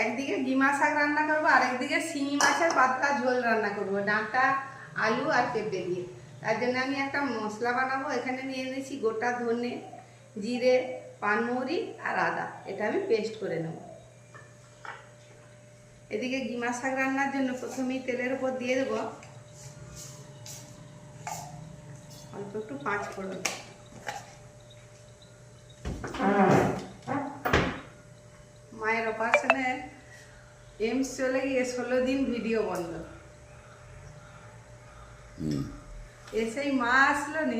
একদিকে ডিমা শাক রান্না করবো আর একদিকে শিঙি মাছের পাতলা ঝোল রান্না করবো, ডাঁটা আলু আর পেঁপে দিয়ে। তার জন্য আমি একটা মশলা বানাবো। এখানে নিয়ে নিয়েছি গোটা ধনে, জিরে, পানমৌরি আর আদা। এটা আমি পেস্ট করে নেব। এদিকে ডিমা শাক রান্নার জন্য প্রথমেই তেলের উপর দিয়ে দেবো অল্প একটু 5 ফোড়ন। মায়ের অপারেশনে এমস চলে গিয়ে 16 দিন ভিডিও বন্ধ। এসেই মা আসলো নি,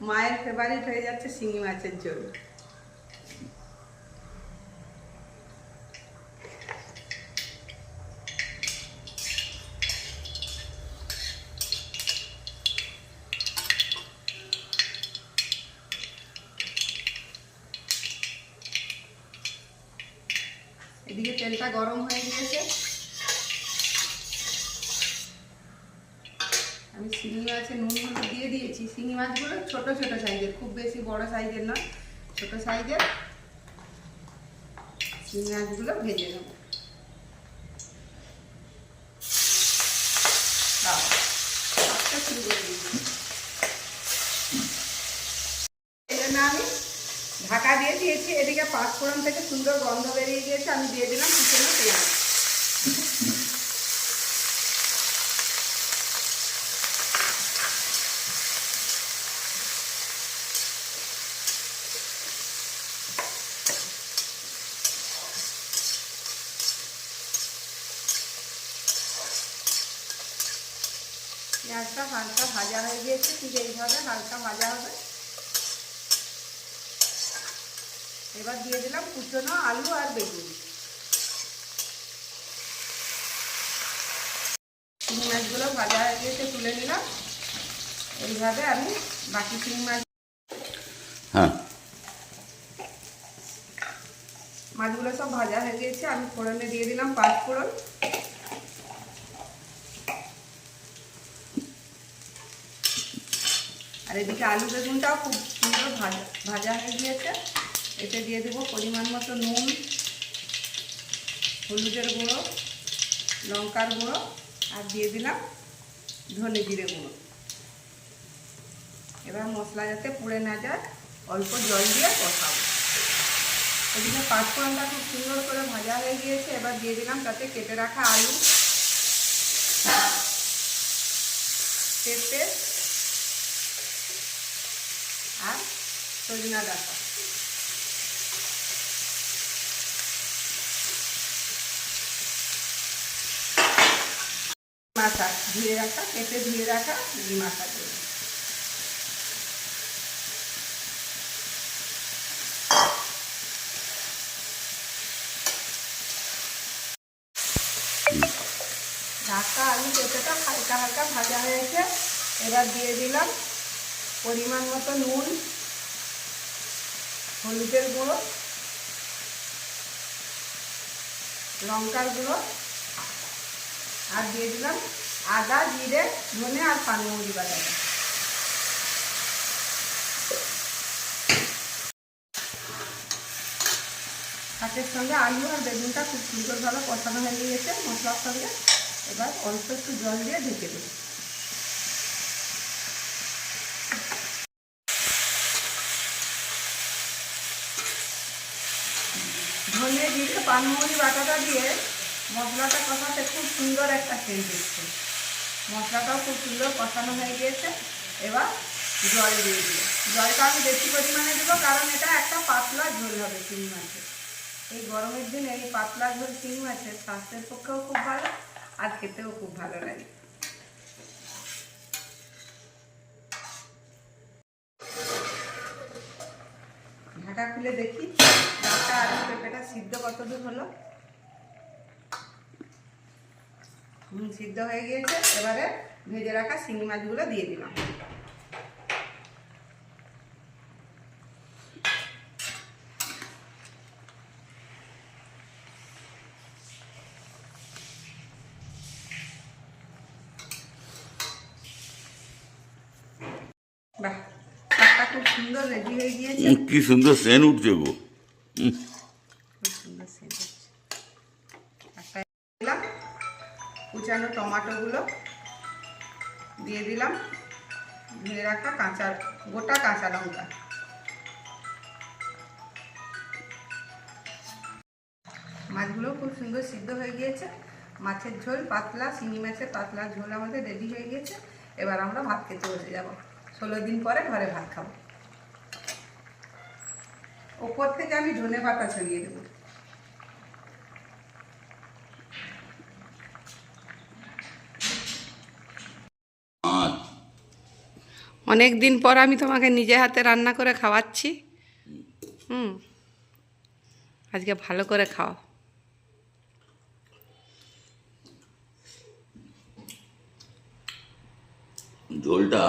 মায়ের ফেভারিট হয়ে যাচ্ছে শিঙি মাছের ঝোল। এদিকে তেলটা গরম হয়ে গিয়েছে, আমি শিঙি মাছে নুন হলুদ দিয়ে দিয়েছি। শিঙি মাছগুলো ছোট ছোট সাইজের, খুব বেশি বড় সাইজের নয়, ছোট সাইজের শিঙি মাছগুলো ভেজে নেব। শুরু করে দিয়েছি। এই জন্য আমি ঢাকা দিয়ে দিয়েছি। এদিকে 5 ফোড়ন থেকে সুন্দর গন্ধ বেরিয়ে গিয়েছে, আমি দিয়ে দিলাম কুচনো পেঁয়াজ। পেঁয়াজটা হালকা ভাজা হয়ে গিয়েছে, ঠিক এইভাবে হালকা ভাজা হবে। এবার দিয়ে দিলাম কুচনো আলু আর বেগুন। শিঙি মাছগুলো ভাজা হয়ে গিয়েছে, তুলে নিলাম। এইভাবে আমি বাকি শিঙি মাছগুলো সব ভাজা হয়ে গিয়েছে। আমি ফোড়নে দিয়ে দিলাম 5 ফোড়ন। আর এদিকে আলু বেগুনটাও খুব সুন্দর ভাজা হয়ে গিয়েছে। এতে দিয়ে দেবো পরিমাণ মতো নুন, হলুদের গুঁড়ো, লঙ্কার গুঁড়ো আর দিয়ে দিলাম ধনে জিরে গুঁড়ো। এবার মশলা যাতে পুড়ে না যায় অল্প জল দিয়ে কষাবো। এদিকে 5 ফোড়নটা খুব সুন্দর করে ভাজা হয়ে গিয়েছে। এবার দিয়ে দিলাম তাতে কেটে রাখা আলু, পেঁপে আর সজনা ডাঁটা। মাথা ধুয়ে রাখা, পেঁপে ধুয়ে রাখা মাথা দেবো। ঢাকা আলু পেঁপেটা হালকা হালকা ভাজা হয়েছে। এবার দিয়ে দিলাম পরিমাণ মতো নুন, হলুদের গুঁড়ো, লঙ্কার গুঁড়ো আর দিয়ে দিলাম আদা, জিরে, ধনে আর পানমৌরি বাটাটা। শাকের সঙ্গে আলু আর বেগুনটা খুব সুন্দরভাবে কষানো হয়ে গিয়েছে মশলার সঙ্গে। এবার অল্প একটু জল দিয়ে ঢেকে দেব। ধনে জিরে পানমৌরি বাটাটা দিয়ে মশলাটা কষাতে খুব সুন্দর একটা সেন্ট এসছে। মশলাটাও খুব সুন্দর কষানো হয়ে গিয়েছে। এবার জল দিয়ে দিল। জলটা আমি বেশি পরিমাণে দেবো, কারণ এটা একটা পাতলা ঝোল হবে শিঙি মাছের। এই গরমের দিনে এই পাতলা ঝোল শিঙি মাছের স্বাস্থ্যের পক্ষেও খুব ভালো আর খেতেও খুব ভালো লাগে। ঢাকা খুলে দেখি ডাঁটা আর পেঁপেটা সিদ্ধ কতদূর হলো। সিদ্ধ হয়ে গিয়েছে। এবারে ভেজে রাখা শিঙি মাছগুলো দিয়ে দিলাম। বাহ, শাকটা খুব সুন্দর রেডি হয়ে গিয়েছে। কি সুন্দর সেন্ট উঠছে গো। খুব সুন্দর সেন্ট হচ্ছে। কুচানো টমেটোগুলো দিয়ে দিলাম, ধুয়ে রাখা গোটা কাঁচা লঙ্কা। মাছগুলো খুব সুন্দর সিদ্ধ হয়ে গিয়েছে। মাছের ঝোল পাতলা, শিঙি মাছের পাতলা ঝোল আমাদের রেডি হয়ে গিয়েছে। এবার আমরা ভাত খেতে বসে যাব। 16 দিন পরে ঘরে ভাত খাবো। ওপর থেকে আমি ধনেপাতা ছড়িয়ে দেবো। অনেক দিন পর আমি তোমাকে নিজে হাতে রান্না করে খাওয়াচ্ছি। আজকে ভালো করে খাও। ঝোলটা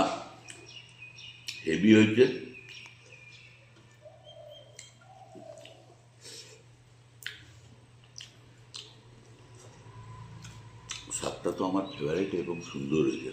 হেভি হয়েছে, স্বাদটা তো আমার ফেভারিট এবং সুন্দর হয়েছে।